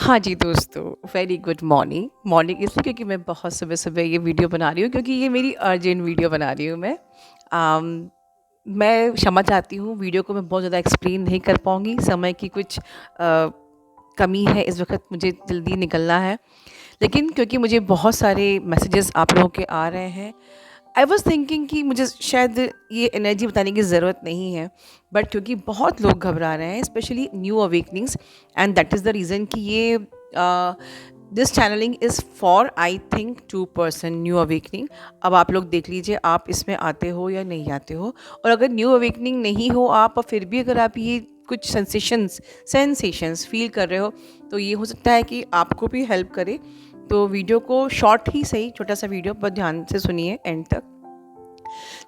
हाँ जी दोस्तों, very good morning. Morning इसलिए क्योंकि मैं बहुत सुबह-सुबह ये वीडियो बना रही हूँ, क्योंकि ये मेरी अर्जेंट वीडियो बना रही हूँ मैं। मैं क्षमा चाहती हूँ, वीडियो को मैं बहुत ज़्यादा एक्सप्लेन नहीं कर पाऊँगी, समय की कुछ कमी है, इस वक़्त मुझे जल्दी निकलना है। लेकिन क्योंकि मुझे बहुत सारे मैसेजेस आप लोगों के आ रहे हैं, आई वॉज़ थिंकिंग कि मुझे शायद ये एनर्जी बताने की ज़रूरत नहीं है, बट क्योंकि बहुत लोग घबरा रहे हैं, specially new awakenings, and that is the reason कि ये this channelling is for I think 2% new awakening. अब आप लोग देख लीजिए, आप इसमें आते हो या नहीं आते हो। और अगर न्यू अवेकनिंग नहीं हो आप, और फिर भी अगर आप ये कुछ सेंसेशंस फील कर रहे हो, तो ये हो सकता है कि आपको भी हेल्प करे। तो वीडियो को शॉर्ट ही सही, छोटा सा वीडियो, पर ध्यान से सुनिए एंड तक।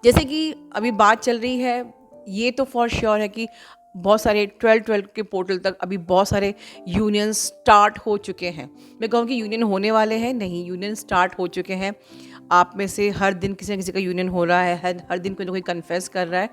जैसे कि अभी बात चल रही है, ये तो फॉर श्योर है कि बहुत सारे 12-12 के पोर्टल तक अभी बहुत सारे यूनियन स्टार्ट हो चुके हैं। मैं कहूँ कि यूनियन होने वाले हैं, नहीं, यूनियन स्टार्ट हो चुके हैं। आप में से हर दिन किसी न किसी का यूनियन हो रहा है, हर दिन कोई ना कोई कन्फेस कर रहा है।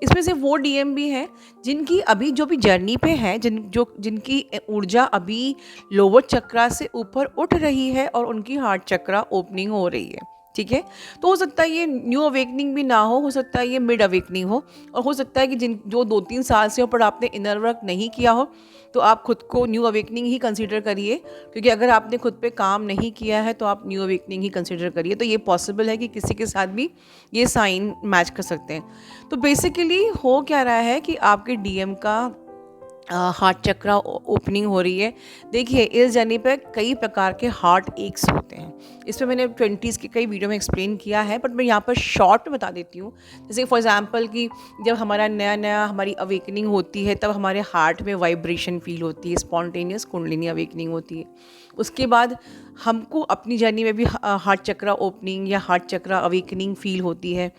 इसमें से वो डीएम भी हैं जिनकी अभी जो भी जर्नी पे हैं, जिनकी ऊर्जा अभी लोअर चक्रा से ऊपर उठ रही है और उनकी हार्ट चक्रा ओपनिंग हो रही है। ठीक है, तो हो सकता है ये न्यू अवेकनिंग भी ना हो सकता है ये मिड अवेकनिंग हो, और हो सकता है कि जिन जो 2-3 साल से ऊपर आपने इनर वर्क नहीं किया हो, तो आप खुद को न्यू अवेकनिंग ही कंसीडर करिए। क्योंकि अगर आपने खुद पे काम नहीं किया है तो आप न्यू अवेकनिंग ही कंसीडर करिए। तो ये पॉसिबल है कि किसी के साथ भी ये साइन मैच कर सकते हैं। तो बेसिकली हो क्या रहा है कि आपके डीएम का हार्ट चक्रा ओपनिंग हो रही है। देखिए, इस जर्नी पे कई प्रकार के हार्ट एक्स होते हैं। इसमें मैंने 20s की कई वीडियो में एक्सप्लेन किया है, बट मैं यहाँ पर शॉर्ट में बता देती हूँ। जैसे फॉर एग्जांपल कि जब हमारा नया नया हमारी अवेकनिंग होती है, तब हमारे हार्ट में वाइब्रेशन फील होती है, स्पॉन्टेनियस कुंडलिनी अवेकनिंग होती है। उसके बाद हमको अपनी जर्नी में भी हार्ट चक्रा ओपनिंग या हार्ट चक्रा अवेकनिंग फील होती है।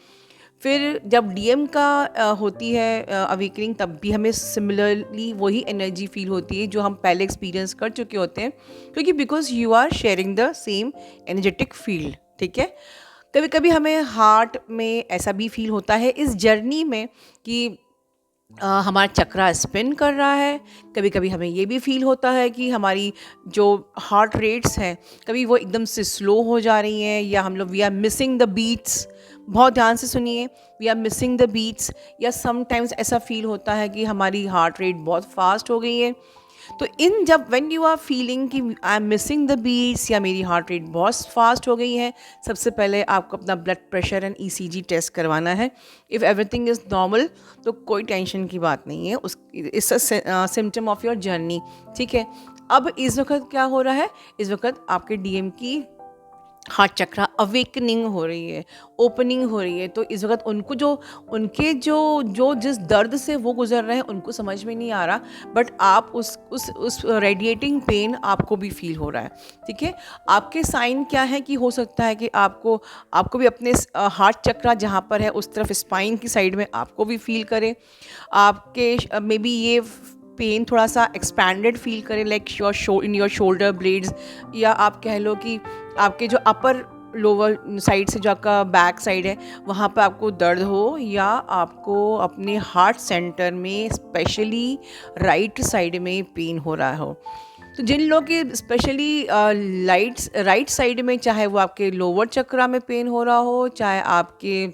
फिर जब डीएम का होती है अवेकनिंग, तब भी हमें सिमिलरली वही एनर्जी फील होती है जो हम पहले एक्सपीरियंस कर चुके होते हैं, क्योंकि because you are sharing the same energetic field. ठीक है, कभी कभी हमें हार्ट में ऐसा भी फील होता है इस जर्नी में कि हमारा चक्रा स्पिन कर रहा है। कभी कभी हमें ये भी फील होता है कि हमारी जो हार्ट रेट्स हैं, कभी वो एकदम से स्लो हो जा रही हैं, या हम लोग we are missing the beats. बहुत ध्यान से सुनिए, we are missing the beats. या समटाइम्स ऐसा फील होता है कि हमारी हार्ट रेट बहुत फास्ट हो गई है। तो इन जब व्हेन यू आर फीलिंग कि I am missing the beats या मेरी हार्ट रेट बहुत फास्ट हो गई है, सबसे पहले आपको अपना blood pressure and ECG test करवाना है। इफ़ एवरीथिंग इज़ नॉर्मल, तो कोई टेंशन की बात नहीं है, उस it's a symptom of your journey. ठीक है, अब इस वक्त क्या हो रहा है, इस वक्त आपके डीएम की हार्ट चक्रा अवेकनिंग हो रही है, ओपनिंग हो रही है। तो इस वक्त उनको जो उनके जो जो जिस दर्द से वो गुजर रहे हैं उनको समझ में नहीं आ रहा, बट आप उस रेडिएटिंग पेन आपको भी फील हो रहा है। ठीक है, आपके साइन क्या है कि हो सकता है कि आपको आपको भी अपने हार्ट चक्रा जहाँ पर है उस तरफ स्पाइन की साइड में आपको भी फील करे। आपके मे बी ये पेन थोड़ा सा एक्सपैंडेड फील करे, like in your shoulder blades, या आप कह लो कि आपके जो अपर लोअर साइड से जो आपका बैक साइड है वहाँ पर आपको दर्द हो, या आपको अपने हार्ट सेंटर में स्पेशली राइट साइड में पेन हो रहा हो। तो जिन लोगों के स्पेशली राइट साइड में, चाहे वो आपके लोअर चक्रा में पेन हो रहा हो, चाहे आपके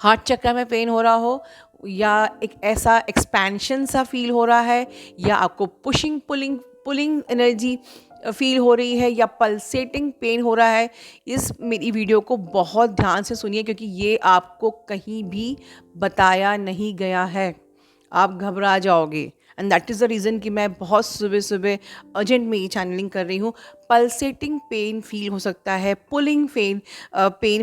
हार्ट चक्र में पेन हो रहा हो, या एक ऐसा एक्सपेंशन सा फील हो रहा है, या आपको pushing pulling pulling energy feel हो रही है, या पल्सेटिंग पेन हो रहा है, इस मेरी वीडियो को बहुत ध्यान से सुनिए, क्योंकि ये आपको कहीं भी बताया नहीं गया है। आप घबरा जाओगे, and that is the reason कि मैं बहुत सुबह सुबह अर्जेंट में ये चैनलिंग कर रही हूँ। पल्सेटिंग पेन फील हो सकता है, पुलिंग पेन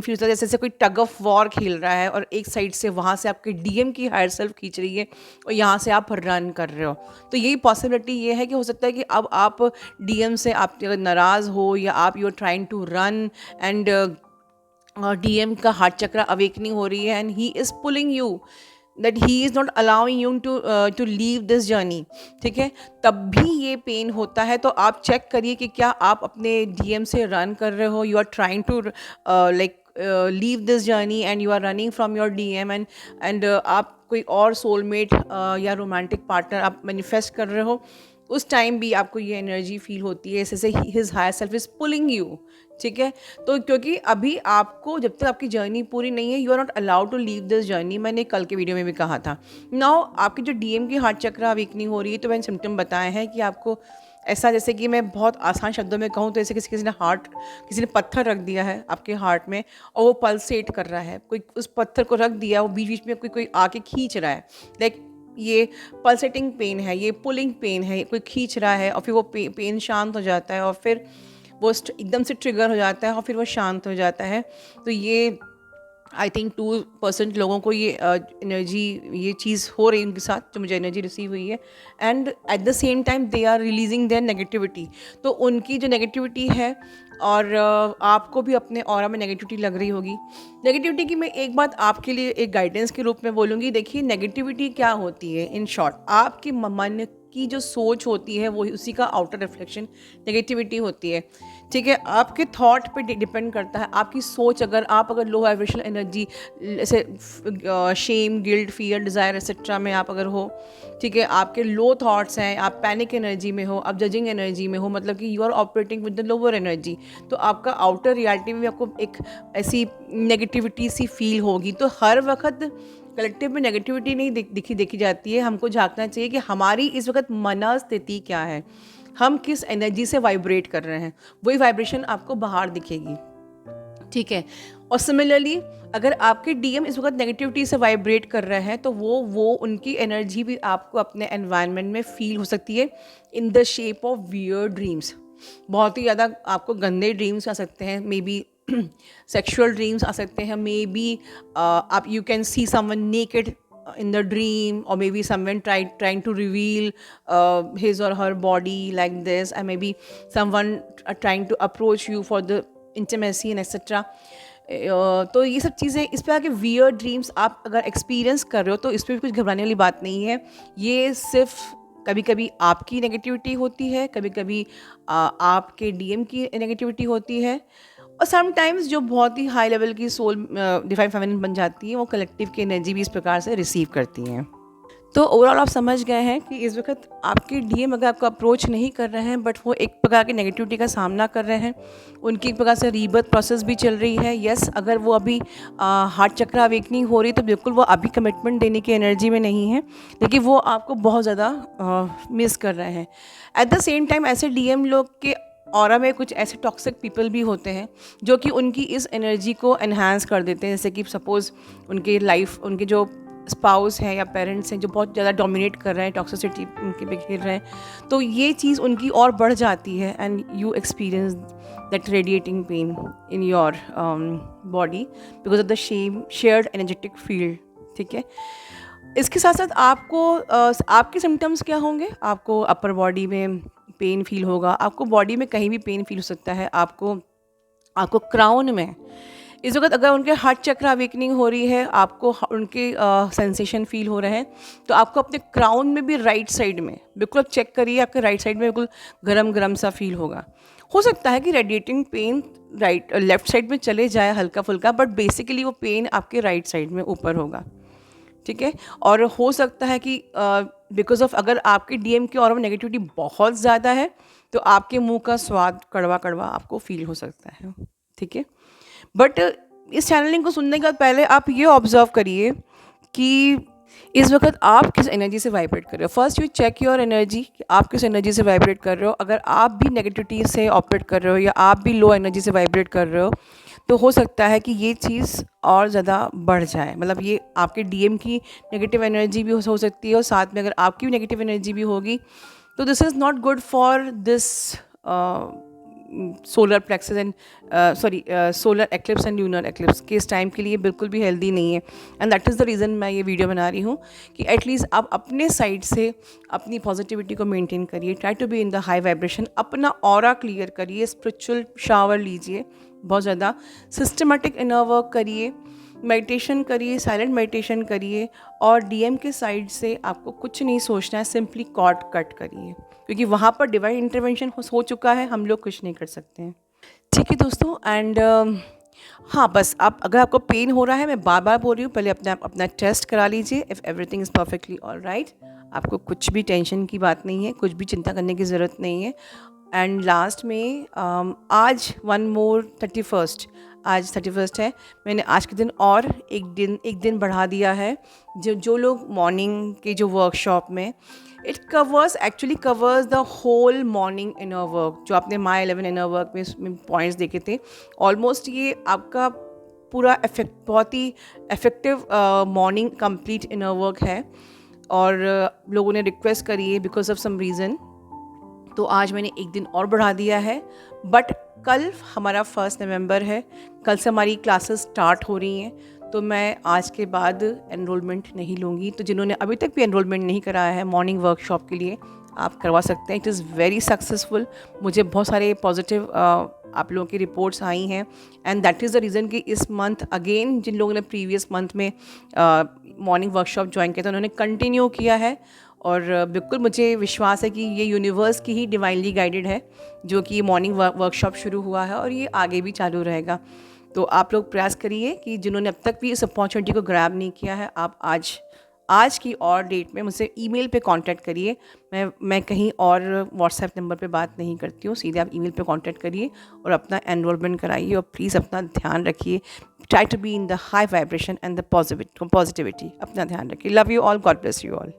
फील होता है, जैसे कोई टग ऑफ वॉर खेल रहा है और एक साइड से वहाँ से आपके डीएम की हायर सेल्फ खींच रही है और यहाँ से आप रन कर रहे हो। तो यही पॉसिबिलिटी ये है कि हो सकता है कि अब आप डीएम से आप नाराज़ हो, या आप you are trying to run, and DM का हार्ट चक्रा अवेकनिंग हो रही है, and he is pulling you, that he is not allowing you to leave this journey. ठीक है, तब भी ये पेन होता है। तो आप चेक करिए कि क्या आप अपने डीएम से रन कर रहे हो, you are trying to like leave this journey and you are running from your DM, एंड आप कोई और सोलमेट या रोमांटिक पार्टनर आप मैनिफेस्ट कर रहे हो, उस टाइम भी आपको ये एनर्जी फील होती है, जैसे his higher self is pulling you, ठीक है। तो क्योंकि अभी आपको, जब तक आपकी जर्नी पूरी नहीं है, you are not allowed to leave this journey. मैंने कल के वीडियो में भी कहा था। नाउ आपकी जो डीएम की हार्ट चक्र वीकनिंग हो रही है, तो मैंने सिम्टम बताए हैं कि आपको ऐसा, जैसे कि मैं बहुत आसान शब्दों में कहूँ तो ऐसे किसी ने पत्थर रख दिया है आपके हार्ट में और वो पल्सेट कर रहा है। कोई उस पत्थर को रख दिया, वो बीच बीच में कोई आके खींच रहा है। लाइक ये पल्सेटिंग पेन है, ये पुलिंग पेन है, कोई खींच रहा है और फिर वो पेन शांत हो जाता है और फिर वो एकदम से ट्रिगर हो जाता है और फिर वो शांत हो जाता है। तो ये आई थिंक 2% लोगों को ये एनर्जी, ये चीज़ हो रही है उनके साथ, जो मुझे एनर्जी रिसीव हुई है। And at the same time they are releasing their negativity. तो उनकी जो नेगेटिविटी है, और आपको भी अपने ऑरा में नेगेटिविटी लग रही होगी। नेगेटिविटी की मैं एक बात आपके लिए एक गाइडेंस के रूप में बोलूँगी। देखिए, नेगेटिविटी क्या होती है, इन शॉर्ट आपके मन की जो सोच होती है वो उसी का आउटर रिफ्लेक्शन नेगेटिविटी होती है, ठीक है। आपके थॉट पे डिपेंड करता है आपकी सोच। अगर लो वाइब्रेशनल एनर्जी, जैसे shame, guilt, fear, desire etcetera में आप अगर हो, ठीक है, आपके लो थॉट्स हैं, आप पैनिक एनर्जी में हो, आप जजिंग एनर्जी में हो, मतलब कि you are operating with the lower energy, तो आपका आउटर रियलिटी में आपको एक ऐसी नेगेटिविटी सी फील होगी। तो हर वक्त कलेक्टिव में नेगेटिविटी नहीं देखी जाती है। हमको झांकना चाहिए कि हमारी इस वक्त मनस्थिति क्या है, हम किस एनर्जी से वाइब्रेट कर रहे हैं, वही वाइब्रेशन आपको बाहर दिखेगी, ठीक है। और सिमिलरली अगर आपके डीएम इस वक्त नेगेटिविटी से वाइब्रेट कर रहे हैं, तो वो उनकी एनर्जी भी आपको अपने एनवायरनमेंट में फील हो सकती है in the shape of weird dreams. बहुत ही ज़्यादा आपको गंदे ड्रीम्स आ सकते हैं, मे बी सेक्सुअल ड्रीम्स आ सकते हैं, मे बी आप you can see someone naked in the dream, or maybe someone trying to reveal his or her body like this, and maybe someone trying to approach you for the intimacy and etc. तो ये सब चीज़ें, इस पर आके weird dreams आप अगर experience कर रहे हो तो इस पर भी कुछ घबराने वाली बात नहीं है। ये सिर्फ कभी कभी आपकी नेगेटिविटी होती है, कभी कभी आपके डीएम की नेगेटिविटी होती है, और समटाइम्स जो बहुत ही हाई लेवल की सोल डिवाइन फेमिनिन बन जाती है, वो कलेक्टिव की एनर्जी भी इस प्रकार से रिसीव करती हैं। तो ओवरऑल आप समझ गए हैं कि इस वक्त आपके डीएम अगर आपको अप्रोच नहीं कर रहे हैं, बट वो एक प्रकार की नेगेटिविटी का सामना कर रहे हैं, उनकी एक प्रकार से रीबर्थ प्रोसेस भी चल रही है। यस, अगर वो अभी हार्ट चक्र अवेकनिंग हो रही है, तो बिल्कुल वो अभी कमिटमेंट देने की एनर्जी में नहीं है, लेकिन वो आपको बहुत ज़्यादा मिस कर रहे हैं। एट द सेम टाइम ऐसे डीएम लोग के ऑरा में कुछ ऐसे टॉक्सिक पीपल भी होते हैं जो कि उनकी इस एनर्जी को एनहांस कर देते हैं। जैसे कि सपोज़ उनके जो स्पाउस हैं या पेरेंट्स हैं जो बहुत ज़्यादा डोमिनेट कर रहे हैं, टॉक्सिसिटी उनके पे खेल रहे हैं, तो ये चीज़ उनकी और बढ़ जाती है, and you experience that radiating pain in your body because of the shared energetic field, ठीक है। इसके साथ साथ आपको आपके सिम्टम्स क्या होंगे? आपको अपर बॉडी में पेन फील होगा, आपको बॉडी में कहीं भी पेन फील हो सकता है, आपको क्राउन में इस वक्त अगर उनके हार्ट चक्र अवेकनिंग हो रही है, आपको उनके सेंसेशन फील हो रहे हैं, तो आपको अपने क्राउन में भी राइट साइड में बिल्कुल आप चेक करिए, आपके राइट साइड में बिल्कुल गरम गरम सा फील होगा। हो सकता है कि रेडिएटिंग पेन लेफ्ट साइड में चले जाए हल्का फुल्का, बट बेसिकली वो पेन आपके राइट साइड में ऊपर होगा, ठीक है। और हो सकता है कि बिकॉज ऑफ अगर आपके डीएम की और नेगेटिविटी बहुत ज़्यादा है, तो आपके मुंह का स्वाद कड़वा कड़वा आपको फील हो सकता है, ठीक है। बट इस चैनलिंग को सुनने के बाद पहले आप ये ऑब्जर्व करिए कि इस वक्त आप किस एनर्जी से वाइब्रेट कर रहे हो। First you check your energy कि आप किस एनर्जी से वाइब्रेट कर रहे हो। अगर आप भी नेगेटिविटी से ऑपरेट कर रहे हो या आप भी लो एनर्जी से वाइब्रेट कर रहे हो, तो हो सकता है कि ये चीज़ और ज़्यादा बढ़ जाए। मतलब ये आपके डीएम की नेगेटिव एनर्जी भी हो सकती है, और साथ में अगर आपकी भी नेगेटिव एनर्जी भी होगी, तो this is not good for this solar plexus and solar eclipse and lunar eclipse के इस टाइम के लिए बिल्कुल भी हेल्दी नहीं है। And that is the reason मैं ये वीडियो बना रही हूँ कि एटलीस्ट आप अपने साइड से अपनी पॉजिटिविटी को मेंटेन करिए, try to be in the high vibration, अपना ऑरा क्लियर करिए, स्पिरिचुअल शावर लीजिए, बहुत ज़्यादा सिस्टमेटिक इनर वर्क करिए, मेडिटेशन करिए, साइलेंट मेडिटेशन करिए, और डीएम के साइड से आपको कुछ नहीं सोचना है, सिंपली कॉर्ड कट करिए, क्योंकि वहाँ पर डिवाइन इंटरवेंशन हो चुका है, हम लोग कुछ नहीं कर सकते हैं, ठीक है दोस्तों। एंड हाँ, बस आप अगर आपको पेन हो रहा है, मैं बार बार बोल रही हूँ, पहले अपना टेस्ट करा लीजिए। If everything is perfectly all right, आपको कुछ भी टेंशन की बात नहीं है, कुछ भी चिंता करने की ज़रूरत नहीं है। एंड लास्ट में आज वन मोर 31st, आज 31st है, मैंने आज के दिन और एक दिन बढ़ा दिया है। जो लोग मॉर्निंग के जो वर्कशॉप में, it actually covers the whole morning inner work, जो आपने माई 11 इनर वर्क में पॉइंट्स देखे थे। ऑलमोस्ट ये आपका पूरा बहुत ही effective morning complete inner work है। और लोगों ने रिक्वेस्ट करी है बिकॉज ऑफ सम रीज़न, तो आज मैंने एक दिन और बढ़ा दिया है। बट कल हमारा 1 नवंबर है, कल से हमारी क्लासेस स्टार्ट हो रही हैं, तो मैं आज के बाद एनरोलमेंट नहीं लूँगी। तो जिन्होंने अभी तक भी एनरोलमेंट नहीं कराया है मॉर्निंग वर्कशॉप के लिए, आप करवा सकते हैं। It is very successful. मुझे बहुत सारे पॉजिटिव आप लोगों की रिपोर्ट्स आई हैं, and that is the reason कि इस मंथ अगेन जिन लोगों ने प्रीवियस मंथ में मॉर्निंग वर्कशॉप ज्वाइन किया था, उन्होंने कंटिन्यू किया है। और बिल्कुल मुझे विश्वास है कि ये यूनिवर्स की ही डिवाइनली गाइडेड है, जो कि मॉर्निंग वर्कशॉप शुरू हुआ है और ये आगे भी चालू रहेगा। तो आप लोग प्रयास करिए कि जिन्होंने अब तक भी इस अपॉर्चुनिटी को ग्रैब नहीं किया है, आप आज की और डेट में मुझसे ईमेल पे कांटेक्ट करिए। मैं कहीं और व्हाट्सएप नंबर पे बात नहीं करती हूँ, सीधे आप ईमेल पे कांटेक्ट करिए और अपना एनरोलमेंट कराइए। और प्लीज़ अपना ध्यान रखिए। Try to be in the high vibration and the positivity. अपना ध्यान रखिए। Love you all, God bless you all.